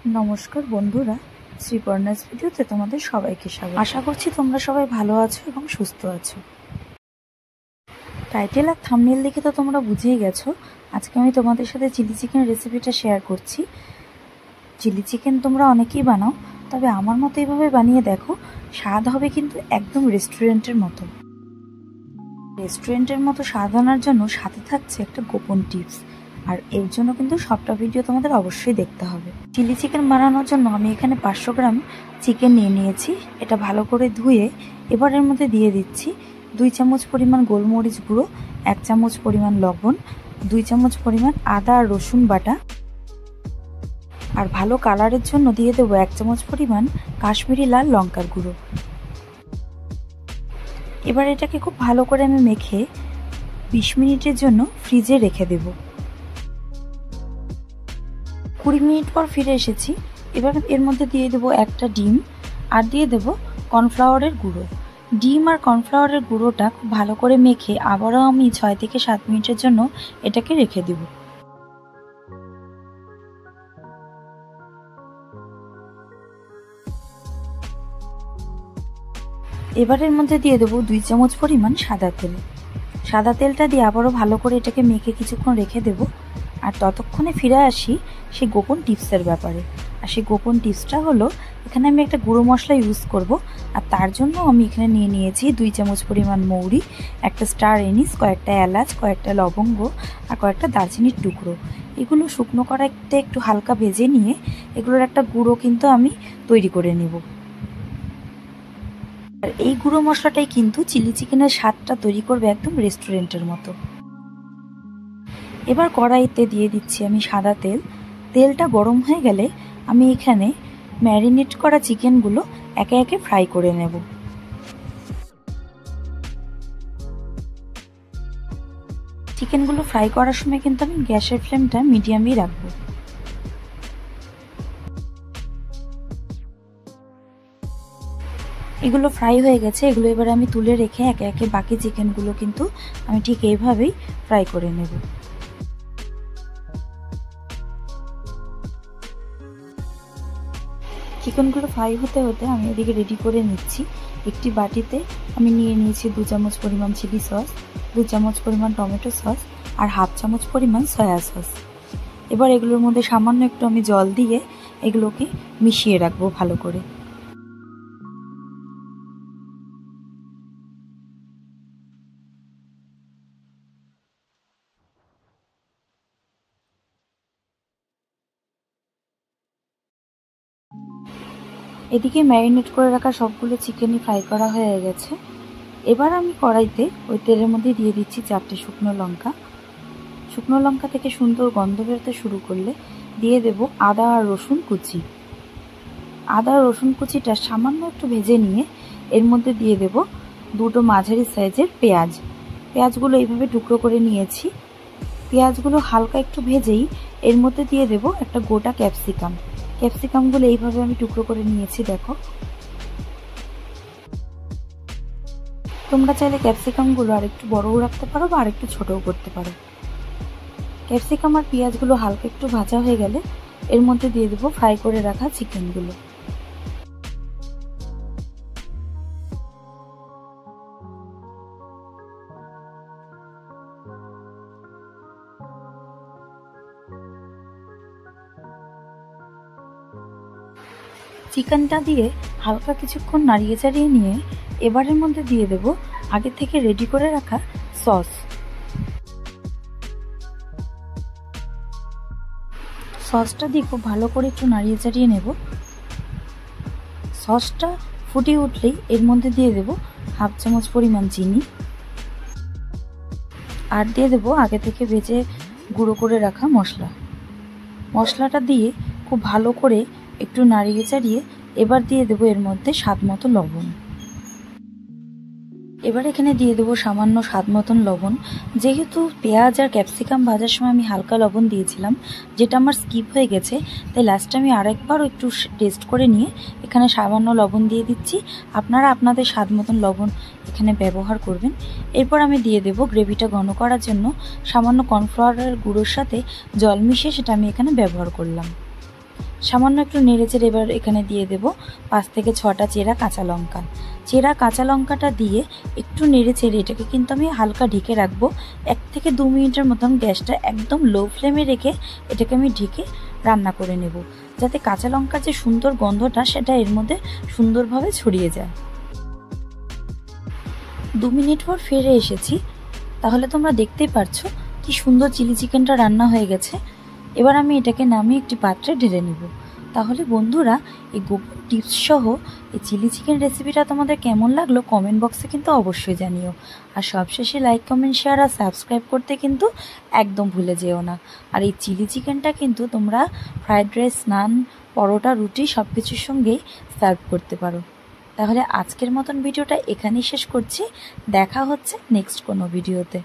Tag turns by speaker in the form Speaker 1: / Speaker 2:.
Speaker 1: নমস্কার বন্ধুরা, শ্রীপর্ণাস ভিডিওতে তোমাদের সবাইকে স্বাগত। আশা করছি তোমরা সবাই ভালো আছো এবং সুস্থ আছো। টাইটেল আর থাম্বনেল দেখে তো তোমরা বুঝেই গেছো আজকে আমি তোমাদের সাথে চিলি চিকেন রেসিপিটা শেয়ার করছি। চিলি চিকেন তোমরা অনেকেই বানাও, তবে আমার মতো এইভাবে বানিয়ে দেখো, স্বাদ হবে কিন্তু একদম রেস্টুরেন্টের মতো। রেস্টুরেন্টের মতো স্বাদ আনার জন্য সাথে থাকছে একটা গোপন টিপস, আর এর জন্য কিন্তু সবটা ভিডিও তোমাদের অবশ্যই দেখতে হবে। চিলি চিকেন বানানোর জন্য আমি এখানে 500 গ্রাম চিকেন নিয়ে নিয়েছি। এটা ভালো করে ধুয়ে এবার এর মধ্যে দিয়ে দিচ্ছি 2 চামচ পরিমাণ গোলমরিচ গুঁড়ো, 1 চামচ পরিমাণ লবণ, 2 চামচ পরিমাণ আদা আর রসুন বাটা, আর ভালো কালারের জন্য দিয়ে দেবো 1 চামচ পরিমাণ কাশ্মীরি লাল লঙ্কার গুঁড়ো। এবার এটাকে খুব ভালো করে আমি মেখে 20 মিনিটের জন্য ফ্রিজে রেখে দেব। 20 মিনিট পর ফিরে এসেছি। এবার এর মধ্যে দিয়ে দেবো একটা ডিম আর দিয়ে দেবো কর্নফ্লাওয়ারের গুঁড়ো। ডিম আর কর্নফ্লাওয়ারের গুঁড়োটা খুব ভালো করে মেখে আবারও আমি 6 থেকে 7 মিনিটের জন্য এটাকে রেখে দেব। এবারের মধ্যে দিয়ে দেবো 2 চামচ পরিমাণ সাদা তেল। সাদা তেলটা দিয়ে আবারও ভালো করে এটাকে মেখে কিছুক্ষণ রেখে দেব। আর ততক্ষণে ফিরে আসি সেই গোপন টিপসের ব্যাপারে। আর সেই গোপন টিপসটা হলো, এখানে আমি একটা গুঁড়ো মশলা ইউজ করব, আর তার জন্য আমি এখানে নিয়ে নিয়েছি 2 চামচ পরিমাণ মৌরি, একটা স্টার এনিস, কয়েকটা এলাচ, কয়েকটা লবঙ্গ আর কয়েকটা দারচিনির টুকরো। এগুলো শুকনো কড়াইতে একটু হালকা ভেজে নিয়ে এগুলোর একটা গুঁড়ো কিন্তু আমি তৈরি করে নেব। আর এই গুঁড়ো মশলাটাই কিন্তু চিলি চিকেনের স্বাদটা তৈরি করবে একদম রেস্টুরেন্টের মতো। এবার কড়াইতে দিয়ে দিচ্ছি আমি সাদা তেল। তেলটা গরম হয়ে গেলে আমি এখানে ম্যারিনেট করা চিকেনগুলো একে একে ফ্রাই করে নেব। চিকেনগুলো ফ্রাই করার সময় কিন্তু আমি গ্যাসের ফ্লেমটা মিডিয়ামই রাখবো। এগুলো ফ্রাই হয়ে গেছে, এগুলো এবার আমি তুলে রেখে একে একে বাকি চিকেনগুলো কিন্তু আমি ঠিক এইভাবেই ফ্রাই করে নেব। চিকেনগুলো ফ্রাই হতে হতে আমি এদিকে রেডি করে নিচ্ছি। একটি বাটিতে আমি নিয়ে নিয়েছি 2 চামচ পরিমাণ চিলি সস, 2 চামচ পরিমাণ টমেটো সস আর 1/2 চামচ পরিমাণ সয়া সস। এবার এগুলোর মধ্যে সামান্য একটু আমি জল দিয়ে এগুলোকে মিশিয়ে রাখবো ভালো করে। এদিকে ম্যারিনেট করে রাখা সবগুলো চিকেনই ফ্রাই করা হয়ে গেছে। এবার আমি কড়াইতে ওই তেলের মধ্যে দিয়ে দিচ্ছি 4টে শুকনো লঙ্কা। শুকনো লঙ্কা থেকে সুন্দর গন্ধ বেরোতে শুরু করলে দিয়ে দেব আদা আর রসুন কুচি। আদা আর রসুন কুচিটা সামান্য একটু ভেজে নিয়ে এর মধ্যে দিয়ে দেব 2টো মাঝারি সাইজের পেঁয়াজ। পেঁয়াজগুলো এইভাবে টুকরো করে নিয়েছি। পেঁয়াজগুলো হালকা একটু ভেজেই এর মধ্যে দিয়ে দেব একটা গোটা ক্যাপসিকাম। ক্যাপসিকামগুলো এইভাবে আমি টুকরো করে নিয়েছি, দেখো। তোমরা চাইলে ক্যাপসিকামগুলো আর একটু বড়ও রাখতে পারো বা আর একটু ছোটও করতে পারো। ক্যাপসিকাম আর পেঁয়াজগুলো হালকা একটু ভাজা হয়ে গেলে এর মধ্যে দিয়ে দেবো ফ্রাই করে রাখা চিকেনগুলো। চিকেনটা দিয়ে হালকা কিছুক্ষণ নাড়িয়ে চাড়িয়ে নিয়ে এবারের মধ্যে দিয়ে দেব আগে থেকে রেডি করে রাখা সস। সসটা দিয়ে খুব ভালো করে একটু নাড়িয়ে চাড়িয়ে নেব। সসটা ফুটে উঠলেই এর মধ্যে দিয়ে দেব 1/2 চামচ পরিমাণ চিনি আর দিয়ে দেব আগে থেকে ভেজে গুঁড়ো করে রাখা মশলা। মশলাটা দিয়ে খুব ভালো করে একটু নাড়িয়ে চাড়িয়ে এবার দিয়ে দেবো এর মধ্যে স্বাদ মতো লবণ। এবার এখানে দিয়ে দেবো সামান্য স্বাদ মতন লবণ। যেহেতু পেঁয়াজ আর ক্যাপসিকাম ভাজার সময় আমি হালকা লবণ দিয়েছিলাম, যেটা আমার স্কিপ হয়ে গেছে, তাই লাস্টে আমি আরেকবারও একটু টেস্ট করে নিয়ে এখানে সামান্য লবণ দিয়ে দিচ্ছি। আপনারা আপনাদের স্বাদ মতন লবণ এখানে ব্যবহার করবেন। এরপর আমি দিয়ে দেবো গ্রেভিটা ঘন করার জন্য সামান্য কর্নফ্লাওয়ারের গুঁড়োর সাথে জল মিশিয়ে সেটা আমি এখানে ব্যবহার করলাম। সামান্য একটু নেড়েচেড়ে এবার এখানে দিয়ে দেব 5 থেকে 6টা চেরা কাঁচা লঙ্কা। চেরা কাঁচা লঙ্কাটা দিয়ে একটু নেড়েচেড়ে এটাকে কিন্তু আমি হালকা ঢেকে রাখবো। 1 থেকে 2 মিনিটের মতন গ্যাসটা একদম লো ফ্লেমে রেখে এটাকে আমি ঢেকে রান্না করে নেব, যাতে কাঁচা লঙ্কার যে সুন্দর গন্ধটা সেটা এর মধ্যে সুন্দরভাবে ছড়িয়ে যায়। 2 মিনিট পর ফিরে এসেছি। তাহলে তোমরা দেখতেই পারছো কি সুন্দর চিলি চিকেনটা রান্না হয়ে গেছে। এবার আমি এটাকে নামিয়ে একটি পাত্রে ঢেলে নেব। তাহলে বন্ধুরা, এই গোপন টিপস সহ এই চিলি চিকেন রেসিপিটা তোমাদের কেমন লাগলো কমেন্ট বক্সে কিন্তু অবশ্যই জানিও। আর সবশেষে লাইক, কমেন্ট, শেয়ার আর সাবস্ক্রাইব করতে কিন্তু একদম ভুলে যেও না। আর এই চিলি চিকেনটা কিন্তু তোমরা ফ্রাইড রাইস, নান, পরোটা, রুটি সব কিছুর সঙ্গেই সার্ভ করতে পারো। তাহলে আজকের মতন ভিডিওটা এখানেই শেষ করছি। দেখা হচ্ছে নেক্সট কোনো ভিডিওতে।